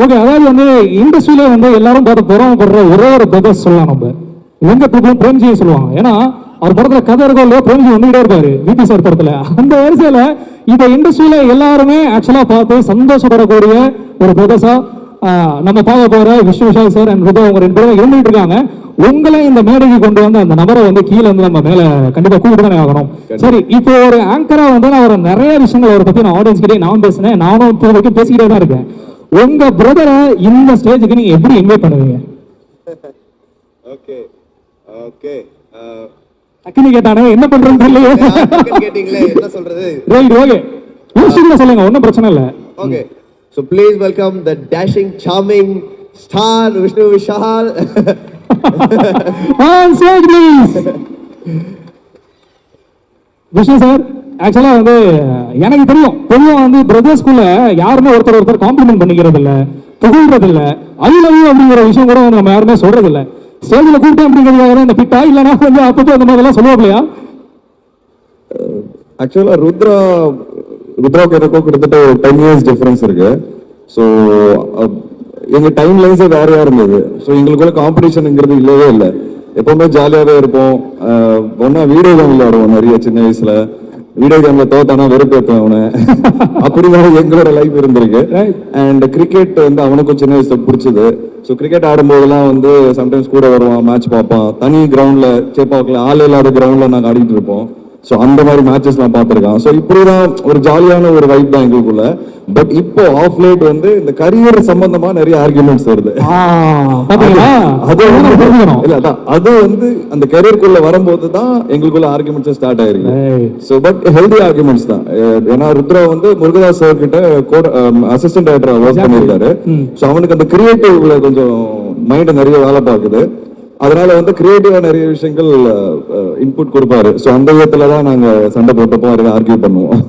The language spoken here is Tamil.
ஓகே, அதாவது வந்து இண்டஸ்ட்ரியில வந்து எல்லாரும் பார்த்து பொறாமப்படுற ஒரே ஒரு பிரதர்ஸ் சொல்லலாம் நம்ம. எங்க பிரபலம் பிரேம்ஜியை சொல்லுவாங்க. ஏன்னா அவர் படத்துல கதை இருக்கோ இல்லையோ பிரேம்ஜி வந்துகிட்டே இருப்பாரு விபி சார் படத்துல. அந்த வரிசையில இந்த இண்டஸ்ட்ரியில எல்லாருமே ஆக்சுவலா பார்த்து சந்தோஷப்படக்கூடிய ஒரு பிரதர்ஸா நம்ம பார்க்க போற விஷ்ணு விஷால் சார் அண்ட் ருதா அவங்க 2 பேரும் இருந்துட்டு இருக்காங்க. உங்களை இந்த மேடைக்கு கொண்டு வந்து அந்த நபரை வந்து கீழே வந்து நம்ம மேல கண்டிப்பா கூப்பிட்டு தானே ஆகணும். சரி, இப்போ ஒரு ஆங்கரா வந்து நான் ஒரு நிறைய விஷயங்கள் அவரை பத்தி நான் ஆடியன்ஸ் கிட்டே நான் பேசினேன், நானும் இப்போ வரைக்கும் பேசிக்கிட்டே தான் இருக்கேன். உங்க பிரதரை இந்த ஸ்டேஜுக்கு நீங்க எப்படி இன்வைட் பண்ணுவீங்க? ஓகே ஓகே டக்குனு கேட்டானே என்ன பண்றேன்னு தெரியல. கேட்டிங்களே என்ன சொல்றது. ரைட், ஓகே, யூஸ்வலா சொல்லுங்க, ஒன்றும் பிரச்சனை இல்லை. Okay, so please welcome the dashing charming star Vishnu Vishal on stage please. Vishnu sir, ஆக்சுவலா வந்து எனக்கு தெரியும் பொதுவாக வந்து பிரதர்ஸ்குள்ள யாருமே ஒருத்தர் காம்ப்ளிமெண்ட் பண்ணிக்கிறது இல்ல, புகழ்றது இல்ல, ஐ லவ் யூ அப்படிங்கிற விஷயம் கூட நம்ம யாருமே சொல்றது இல்ல. ஸ்டேஜ்ல கூப்பிட்டேன் அப்படிங்கிறதுக்காக இந்த பிட்டா இல்லைன்னா வந்து அப்பப்போ அந்த மாதிரிலாம் சொல்லுவாங்க. ஆக்சுவலா ருத்ராவுக்கு எனக்கும் கிட்டத்தட்ட ஒரு 10 years டிஃபரன்ஸ் இருக்கு. ஸோ எங்க டைம் லைன்ஸே வேறையா இருந்தது. ஸோ எங்களுக்குள்ள காம்படிஷனுங்கிறது இல்லவே இல்லை. எப்பவுமே ஜாலியாவே இருப்போம். ஒன்னா வீடியோ கேம் விளையாடுவோம் நிறைய. சின்ன வயசுல வீடியோ கேம்ல தோத்தானா வெறுப்பேற்றுவேன் அவனை. அப்படிதான் எங்களோட லைஃப் இருந்திருக்கு. அண்ட் கிரிக்கெட் வந்து அவனுக்கும் சின்ன வயசுல பிடிச்சது. ஸோ கிரிக்கெட் ஆடும்போதெல்லாம் வந்து சம்டைம்ஸ் கூட வருவான், மேட்ச் பார்ப்பான். தனி கிரவுண்ட்ல சேப்பாக்கில் ஆள் இல்லாத கிரவுண்ட்ல நாங்கள் ஆடிட்டு இருப்போம். ஸோ அந்த மாதிரி மேட்சஸ் நான் பார்த்துருக்கேன். ஸோ இப்படிதான் ஒரு ஜாலியான ஒரு வைப் தான் எங்களுக்குள்ள. பட் இப்போ ஆஃப் லேட் வந்து இந்த கரியர் சம்பந்தமா நிறைய ஆர்குமெண்ட்ஸ் வருது. அது வந்து அந்த கரியருக்குள்ள வரும்போது தான் எங்களுக்குள்ள ஆர்குமெண்ட்ஸ் ஸ்டார்ட் ஆயிருக்கு. ஸோ பட் ஹெல்தி ஆர்குமெண்ட்ஸ் தான். ஏன்னா ருத்ரா வந்து முருகதாஸ் சார் கிட்ட அசிஸ்டன்ட் டைரக்டரா ஒர்க் பண்ணியிருக்காரு. ஸோ அவனுக்கு அந்த கிரியேட்டிவ்ல கொஞ்சம் மைண்ட் நிறைய வேலை பார்க்குது. அதனால வந்து கிரியேட்டிவா நிறைய விஷயங்கள் இன்புட் கொடுப்பாரு. ஸோ அந்த விதத்துல தான் நாங்க சண்டை போட்டப்போ ஆர்கியூ பண்ணுவோம்.